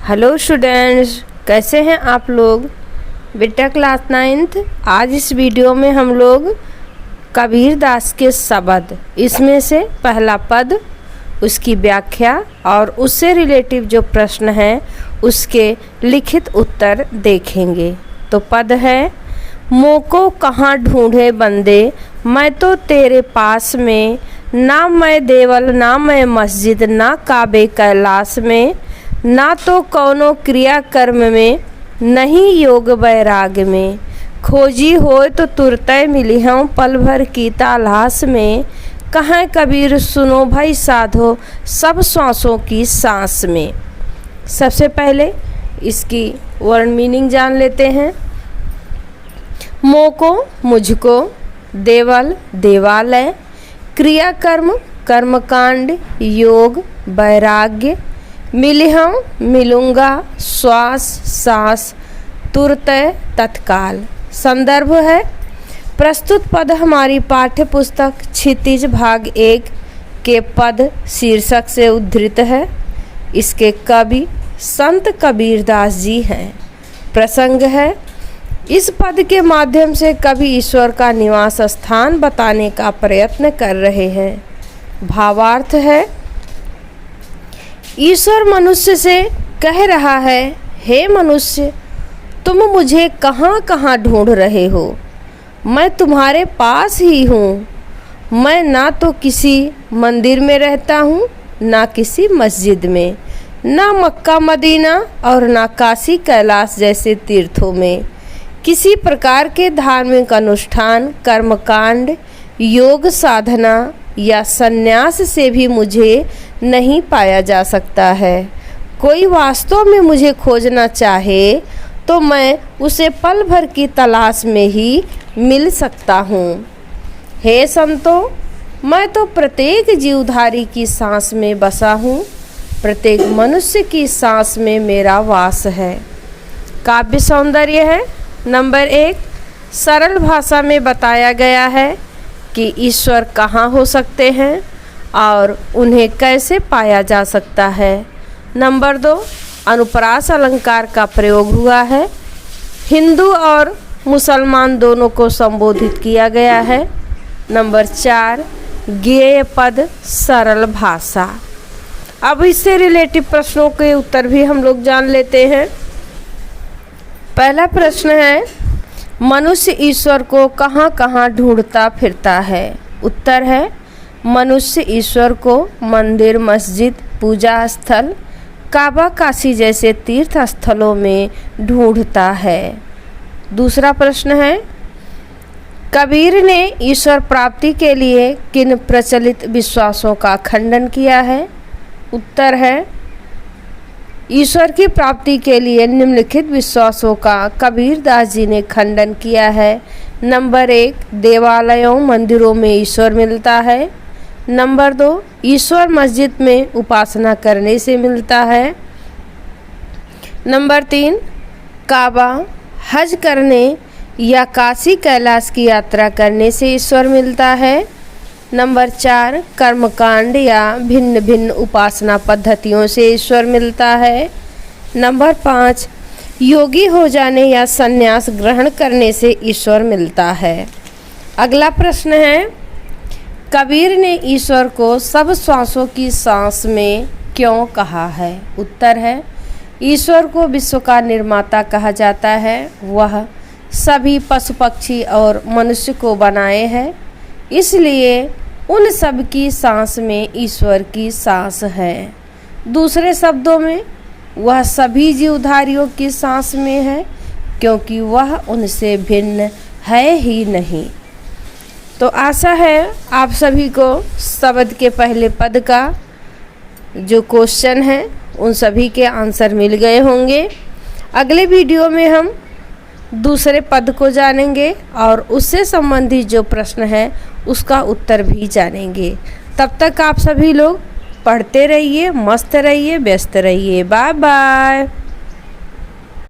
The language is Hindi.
हेलो स्टूडेंट्स, कैसे हैं आप लोग। बेटा क्लास 9th। आज इस वीडियो में हम लोग कबीर दास के शब्द, इसमें से पहला पद, उसकी व्याख्या और उससे रिलेटिव जो प्रश्न हैं उसके लिखित उत्तर देखेंगे। तो पद है, मोको कहाँ ढूंढे बंदे, मैं तो तेरे पास में, ना मैं देवल ना मैं मस्जिद, ना काबे कैलाश में, ना तो कौनो क्रिया कर्म में, नहीं योग वैराग में, खोजी होए तो तुरतय मिली हूँ पल भर की तलाश में, कहाँ कबीर सुनो भाई साधो सब श्वासों की सांस में। सबसे पहले इसकी वर्ड मीनिंग जान लेते हैं। मोको मुझको, देवल देवालय, क्रियाकर्म कर्मकांड, योग वैराग्य, मिली हूँ मिलूँगा, श्वास सांस, तुरतय तत्काल। संदर्भ है, प्रस्तुत पद हमारी पाठ्य पुस्तक क्षितिज भाग 1 के पद शीर्षक से उद्धृत है। इसके कवि संत कबीरदास जी हैं। प्रसंग है, इस पद के माध्यम से कवि ईश्वर का निवास स्थान बताने का प्रयत्न कर रहे हैं। भावार्थ है, ईश्वर मनुष्य से कह रहा है, हे मनुष्य, तुम मुझे कहाँ कहाँ ढूंढ रहे हो, मैं तुम्हारे पास ही हूँ। मैं ना तो किसी मंदिर में रहता हूँ, ना किसी मस्जिद में, ना मक्का मदीना और ना काशी कैलाश जैसे तीर्थों में। किसी प्रकार के धार्मिक अनुष्ठान, कर्मकांड, योग साधना या संन्यास से भी मुझे नहीं पाया जा सकता है। कोई वास्तव में मुझे खोजना चाहे तो मैं उसे पल भर की तलाश में ही मिल सकता हूँ। हे संतों, मैं तो प्रत्येक जीवधारी की सांस में बसा हूँ, प्रत्येक मनुष्य की सांस में मेरा वास है। काव्य सौंदर्य है। नंबर 1, सरल भाषा में बताया गया है कि ईश्वर कहाँ हो सकते हैं और उन्हें कैसे पाया जा सकता है। नंबर 2, अनुप्रास अलंकार का प्रयोग हुआ है। हिंदू और मुसलमान दोनों को संबोधित किया गया है। नंबर 4, ज्ञेय पद, सरल भाषा। अब इससे रिलेटिव प्रश्नों के उत्तर भी हम लोग जान लेते हैं। पहला प्रश्न है, मनुष्य ईश्वर को कहाँ कहाँ ढूंढता फिरता है। उत्तर है, मनुष्य ईश्वर को मंदिर, मस्जिद, पूजा स्थल, काबा काशी जैसे तीर्थ स्थलों में ढूंढता है। दूसरा प्रश्न है, कबीर ने ईश्वर प्राप्ति के लिए किन प्रचलित विश्वासों का खंडन किया है। उत्तर है, ईश्वर की प्राप्ति के लिए निम्नलिखित विश्वासों का कबीरदास जी ने खंडन किया है। नंबर 1, देवालयों मंदिरों में ईश्वर मिलता है। नंबर 2, ईश्वर मस्जिद में उपासना करने से मिलता है। नंबर 3, काबा, हज करने या काशी कैलाश की यात्रा करने से ईश्वर मिलता है। नंबर 4, कर्मकांड या भिन्न भिन्न उपासना पद्धतियों से ईश्वर मिलता है। नंबर 5, योगी हो जाने या संन्यास ग्रहण करने से ईश्वर मिलता है। अगला प्रश्न है, कबीर ने ईश्वर को सब श्वासों की सांस में क्यों कहा है। उत्तर है, ईश्वर को विश्व का निर्माता कहा जाता है। वह सभी पशु पक्षी और मनुष्य को बनाए है, इसलिए उन सब की सांस में ईश्वर की सांस है। दूसरे शब्दों में, वह सभी जीवधारियों की सांस में है, क्योंकि वह उनसे भिन्न है ही नहीं। तो आशा है आप सभी को शब्द के पहले पद का जो क्वेश्चन है उन सभी के आंसर मिल गए होंगे। अगले वीडियो में हम दूसरे पद को जानेंगे और उससे संबंधित जो प्रश्न है उसका उत्तर भी जानेंगे। तब तक आप सभी लोग पढ़ते रहिए, मस्त रहिए, व्यस्त रहिए। Bye bye.